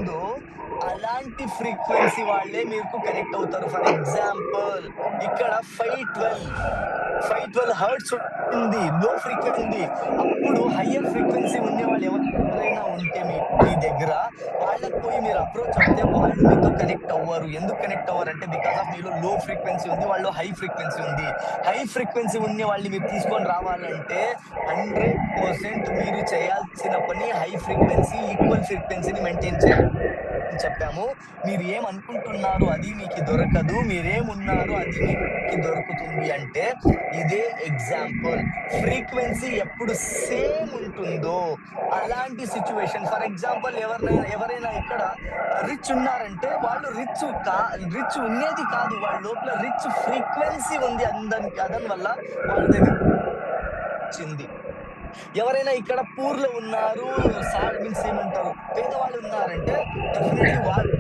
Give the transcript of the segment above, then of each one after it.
ఉంటుందో అలాంటి ఫ్రీక్వెన్సీ వాళ్ళే మీకు కనెక్ట్ అవుతారు. ఫర్ ఎగ్జాంపుల్ ఇక్కడ 512 హర్ట్జ్ ఉంది. లో ఫ్రీక్వెన్సీ ఉంది. అప్పుడు హయ్యర్ ఫ్రీక్వెన్సీ ఉండేవాళ్ళు ఎవరైనా ఉంటే మీ దగ్గర వాళ్ళకి పోయి మీరు అప్రోచ్ అవుతే వాళ్ళు మీతో కనెక్ట్ అవ్వరు. ఎందుకు కనెక్ట్ అవ్వరంటే బికాస్ ఆఫ్ మీలో లో ఫ్రీక్వెన్సీ ఉంది. వాళ్ళు హై ఫ్రీక్వెన్సీ ఉంది. హై ఫ్రీక్వెన్సీ ఉన్న వాళ్ళని మీరు తీసుకొని రావాలంటే 100% మీరు చేయాల్సిన పని హై ఫ్రీక్వెన్సీ, ఈక్వల్ ఫ్రీక్వెన్సీని మెయింటైన్ చేయాలి అని చెప్పాము. మీరు ఏమనుకుంటున్నారు అది మీకు దొరకదు. మీరేమున్నారు అది మీకు దొరుకుతుంది అంటే ఇదే ఎగ్జాంపుల్. ఫ్రీక్వెన్సీ ఎప్పుడు సేమ్ ఉంటుందో అలాంటి సిట్యుయేషన్ ఫర్ ఎగ్జాంపుల్ ఎవరైనా ఇక్కడ రిచ్ ఉన్నారంటే వాళ్ళు రిచ్ ఉండేది కాదు. వాళ్ళ లోపల రిచ్ ఫ్రీక్వెన్సీ ఉంది. అదని వల్ల వాళ్ళ దగ్గర వచ్చింది. ఎవరైనా ఇక్కడ పూర్‌లో ఉన్నారు. మీన్స్ ఏమంటారు? పేదవాళ్ళు ఉన్నారంటే డెఫినైట్‌లీ వాళ్ళు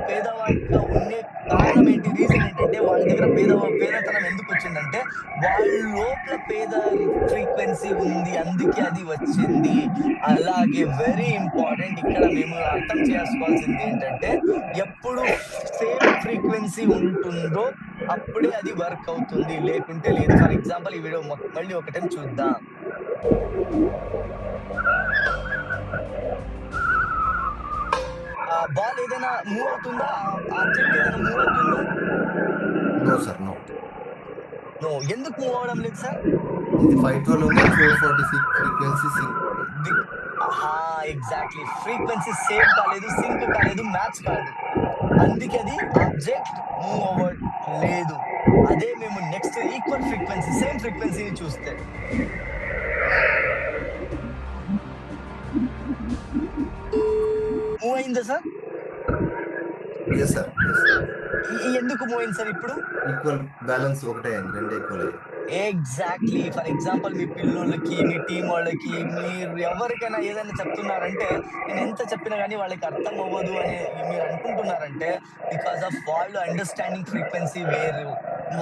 పేదవాళ్ళుగా ఉండే కారణం ఏంటి? రీజన్ ఏంటంటే వాళ్ళ దగ్గర పేదతనం ఎందుకొచ్చిందంటే వాళ్ళ లోపల ఫ్రీక్వెన్సీ ఉంది. అందుకే అది వచ్చింది. అలాగే వెరీ ఇంపార్టెంట్ ఇక్కడ మేము అర్థం చేసుకోవాల్సింది ఏంటంటే ఎప్పుడు సేమ్ ఫ్రీక్వెన్సీ ఉంటుందో అప్పుడే అది వర్క్ అవుతుంది. లేకుంటే లేదు. ఫర్ ఎగ్జాంపుల్ ఈ వీడియో మళ్ళీ ఒక టైమ్ చూద్దాం. బాల్ ఏదైనా మూవ్ అవుతుందా? ఆబ్జెక్ట్ ఏదైనా మూవ్ అవుతుందా? No sir. నో. నో. ఎందుకు మూవ్ అవ్వడం లేదు సార్? ఇది 512 ఉంది. 446 ఫ్రీక్వెన్సీ సింక్ కాలేదు. ఆహా! ఎగ్జాక్ట్‌లీ. ఫ్రీక్వెన్సీ సేమ్ కాలేదు, సింక్ కాలేదు, మ్యాచ్ కాదు. అందుకే అది ఆబ్జెక్ట్ మూవ్ అవ్వలేదు. అదే మేము నెక్స్ట్ ఈక్వల్ ఫ్రీక్వెన్సీ, సేమ్ ఫ్రీక్వెన్సీని చూస్తే మూవ్ అయిందా సార్? Yes sir. యెస్. ఎందుకు మూవ్ అయింది సార్ ఇప్పుడు? ఈక్వల్ బ్యాలెన్స్ ఒకటే అయింది. 2 ఈక్వల్ అయ్యాయి. ఎగ్జాక్ట్‌లీ. ఫర్ ఎగ్జాంపుల్ మీ పిల్లోళ్ళకి, మీ టీమ్ వాళ్ళకి, మీరు ఎవరికైనా ఏదైనా చెప్తున్నారంటే, నేను ఎంత చెప్పినా గాని వాళ్ళకి అర్థం అవ్వదు అని మీరు అనుకుంటున్నారంటే, బికాస్ ఆఫ్ వాళ్ళు అండర్‌స్టాండింగ్ ఫ్రీక్వెన్సీ వేరు.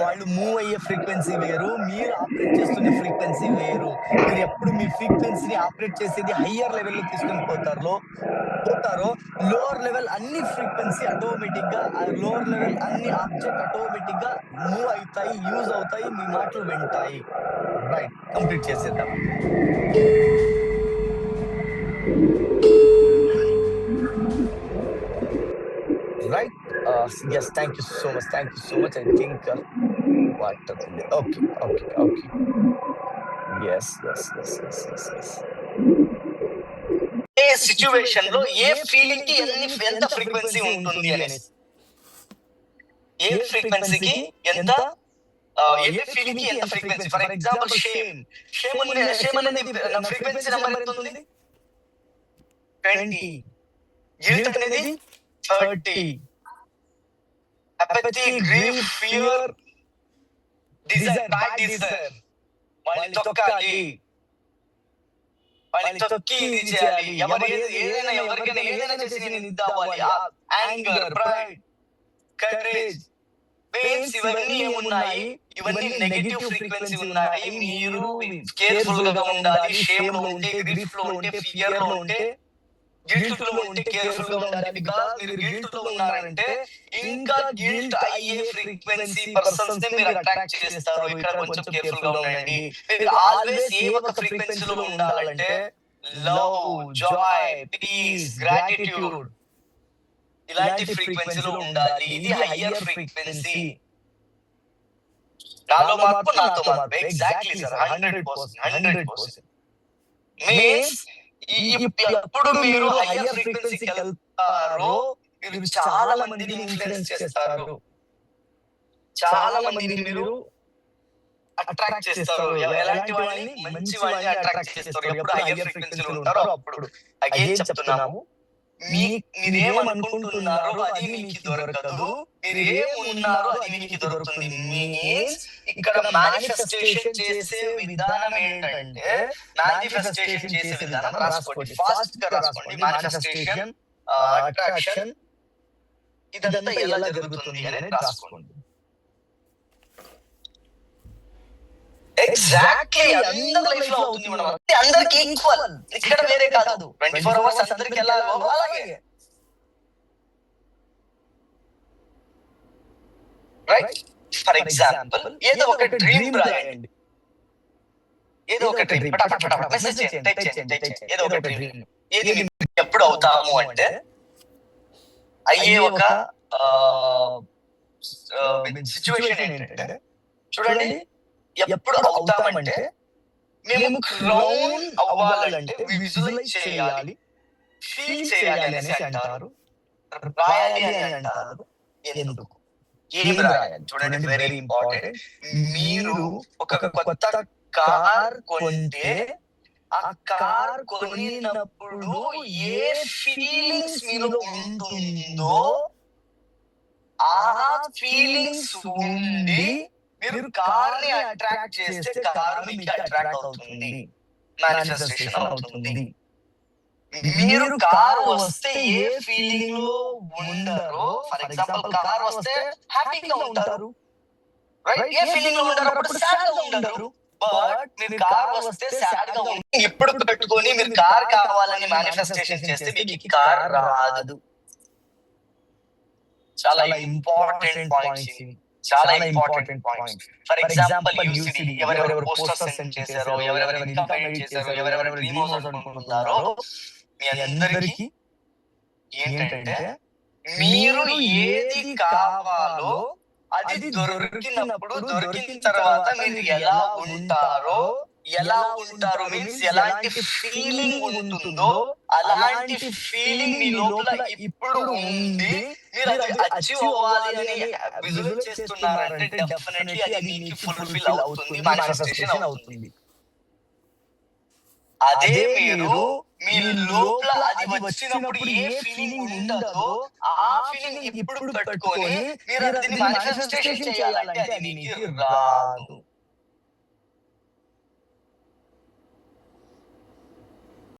వాళ్ళు మూవ్ అయ్యే ఫ్రీక్వెన్సీ వేరు. మీరు ఆపరేట్ చేస్తున్న ఫ్రీక్వెన్సీ వేరు. మీరు ఎప్పుడు మీ ఫ్రీక్వెన్సీని ఆపరేట్ చేసేది హయ్యర్ లెవెల్‌లో తీసుకొని పోతారో లోవర్ లెవెల్ అన్ని ఫ్రీక్వెన్సీ ఆటోమేటిక్‌గా లోవర్ లెవెల్ అన్ని ఆబ్జెక్ట్ ఆటోమేటిక్‌గా మూవ్ అయితాయి, యూజ్ అవుతాయి, మీ మాటలు వింటాయి. రైట్. కంప్లీట్ చేసేద్దాం. Right. Yes. Thank you so much. Thank you so much. I think water ఉంది. Okay. Okay. Okay. Yes. Yes. Yes. Yes. Yes. Yes. ఏ సిట్యుయేషన్‌లో ఏ ఫీలింగ్‌కి ఎంత ఫ్రీక్వెన్సీ ఉంటుంది అనేసి. ఏ ఫ్రీక్వెన్సీకి ఎంత ఏ ఫీలింగ్‌కి ఎంత frequency. For example shame. Shame అనేది నా ఫ్రీక్వెన్సీ నంబర్ ఎంత ఉంది? 20. గిల్ట్ అనేది 30. అపథీ, గ్రీఫ్, ఫియర్, బ్యాడ్ డిజైర్. వాళ్ళని తొక్కాలి. వాళ్ళని తొక్కి ఇది చేయాలి. ఎవరికైనా ఏదైనా చేసి నేను ఇది అవ్వాలి. యాంగర్, ప్రైడ్, కరేజ్, పెయిన్స్ ఇవన్నీ ఏమున్నాయి? ఇవన్నీ నెగెటివ్ ఫ్రీక్వెన్సీ ఉన్నాయి. మీరు కేర్‌ఫుల్ గా ఉండాలి. షేమ్ లో ఉంటే, గ్రీఫ్ లో ఉంటే, ఫియర్ లో ఉంటే, గిల్ట్ లో ఉంటే కేర్‌ఫుల్ గా ఉండాలి. బికాజ్ మీరు గిల్ట్ లో ఉన్నారంటే ఇంకా గిల్ట్ అయ్యే ఫ్రీక్వెన్సీ పర్సన్స్ ని మీరు అట్రాక్ట్ చేస్తారు. ఇక్కడ కొంచెం కేర్‌ఫుల్ గా ఉండండి. మీరు ఆల్వేస్ ఏ ఒక ఫ్రీక్వెన్సీలో ఉండాలంటే లవ్, జాయ్, పీస్, గ్రాటిట్యూడ్ ఇలాంటి ఫ్రీక్వెన్సీలో ఉండాలి. ఇది హయ్యర్ ఫ్రీక్వెన్సీ. నాలో మార్పు నాతో మార్పు. Exactly sir. 100%. 100%. మీన్స్ ఎప్పుడు మీరు హయ్యర్ ఫ్రీక్వెన్సీకి వెళ్తారో మీరు చాలా మందిని ఇన్ఫ్లుయెన్స్ చేస్తారు. చాలా మందిని మీరు అట్రాక్ట్ చేస్తారు. ఎలాంటి వాళ్ళని? మంచి వాళ్ళని అట్రాక్ట్ చేస్తారు. ఎప్పుడు హయ్యర్ ఫ్రీక్వెన్సీలో ఉంటారో అప్పుడు. అగైన్ చెప్తున్నాము. మీరేమనుకుంటున్నారో అది మీకు దొరకదు. మీరేమున్నారో అది మీకు దొరుకుతుంది. మీన్స్ ఇక్కడ మేనిఫెస్టేషన్ చేసే విధానం ఏంటంటే మేనిఫెస్టేషన్ చేసే విధానం రాసుకోండి. ఫాస్ట్ గా రాసుకోండి. మేనిఫెస్టేషన్, అట్రాక్షన్ ఇదంతా ఎలా జరుగుతుంది అనేది రాసుకోండి. ఎగ్జాక్ట్లీ అందరి లైఫ్ లో అవుతుంది మేడం. అందరికి ఈక్వల్. ఇక్కడ వేరే కాదు. 24 అవర్స్ అందరికి ఎలా అలాగే రైట్? ఫర్ ఎగ్జాంపుల్ ఏదో ఒక డ్రీమ్ రాయండి. ఏదో ఒక డ్రీమ్ ఫటాఫట్ మెసేజ్ చేయండి, టైప్ చేయండి. ఏదో ఒక డ్రీమ్. ఏది మీరు ఎప్పుడు అవుతాము అంటే అయ్యే ఒక సిచ్యువేషన్ ఏంటంటే చూడండి, ఎప్పుడు అవుతామంటే మేము క్రౌన్ అవ్వాలంటే విజువలైజ్ చేయాలి, ఫీల్ చేయాలి అనేసి అంటారు, రాయాలి అని అంటారు. ఎందుకు? ఏం రాయాలి? చూడండి, వెరీ ఇంపార్టెంట్. మీరు ఒక కొత్త కార్ కొంటే ఆ కార్ కొనినప్పుడు ఏ ఫీలింగ్స్ మీలో ఉంటుందో ఆ ఫీలింగ్స్ ఉండి మీరు కార్ ని అట్రాక్ట్ చేస్తే కారు మీకు అట్రాక్ట్ అవుతుంది, మేనిఫెస్టేషన్ అవుతుంది. మీరు కార్ వస్తే ఏ ఫీలింగ్ లో ఉండరో, ఫర్ ఎగ్జాంపుల్ కార్ వస్తే హ్యాపీగా ఉంటారు, రైట్? ఏ ఫీలింగ్ లో ఉండరు, అప్పుడు సాడ్ గా ఉండరు. బట్ మీరు కార్ వస్తే సాడ్ గా ఉంటారు. ఎప్పుడు పెట్టుకొని మీరు కార్ కావాలని మేనిఫెస్టేషన్ చేస్తే మీకు కార్ రాదు. చాలా ఇంపార్టెంట్ పాయింట్స్, చాలా important points. For example UCD, ఎవరెవరు పోస్టర్స్ సెండ్ చేశారో, ఎవరెవరు ఇంకా ఎడిట్ చేశారో, ఎవరెవరు డ్రీమ్ హౌస్ అనుకుంటున్నారో మీ అందరికీ ఏంటంటే మీరు ఏది కావాలో అది దొరికినప్పుడు, దొరికిన తర్వాత మీరు ఎలా ఉంటారో మీన్స్ ఎలాంటి ఫీలింగ్ ఉంటుందో అలాంటి ఫీలింగ్ మీ లోపల ఇప్పుడు ఉంది. మీరు అది అచీవ్ అవ్వాలి అని విజువలైజ్ చేస్తున్నారంటే డెఫినెట్లీ అది మీకు ఫుల్ఫిల్ అవుతుంది, మేనిఫెస్టేషన్ అవుతుంది. అదే మీరు మీ లోపల అది వచ్చినప్పుడు ఏ ఫీలింగ్ ఉండదో ఆ ఫీలింగ్ ఇప్పుడు పెట్టుకొని మీరు అది మేనిఫెస్టేషన్ చేయాలంటే అది మీకు రాదు.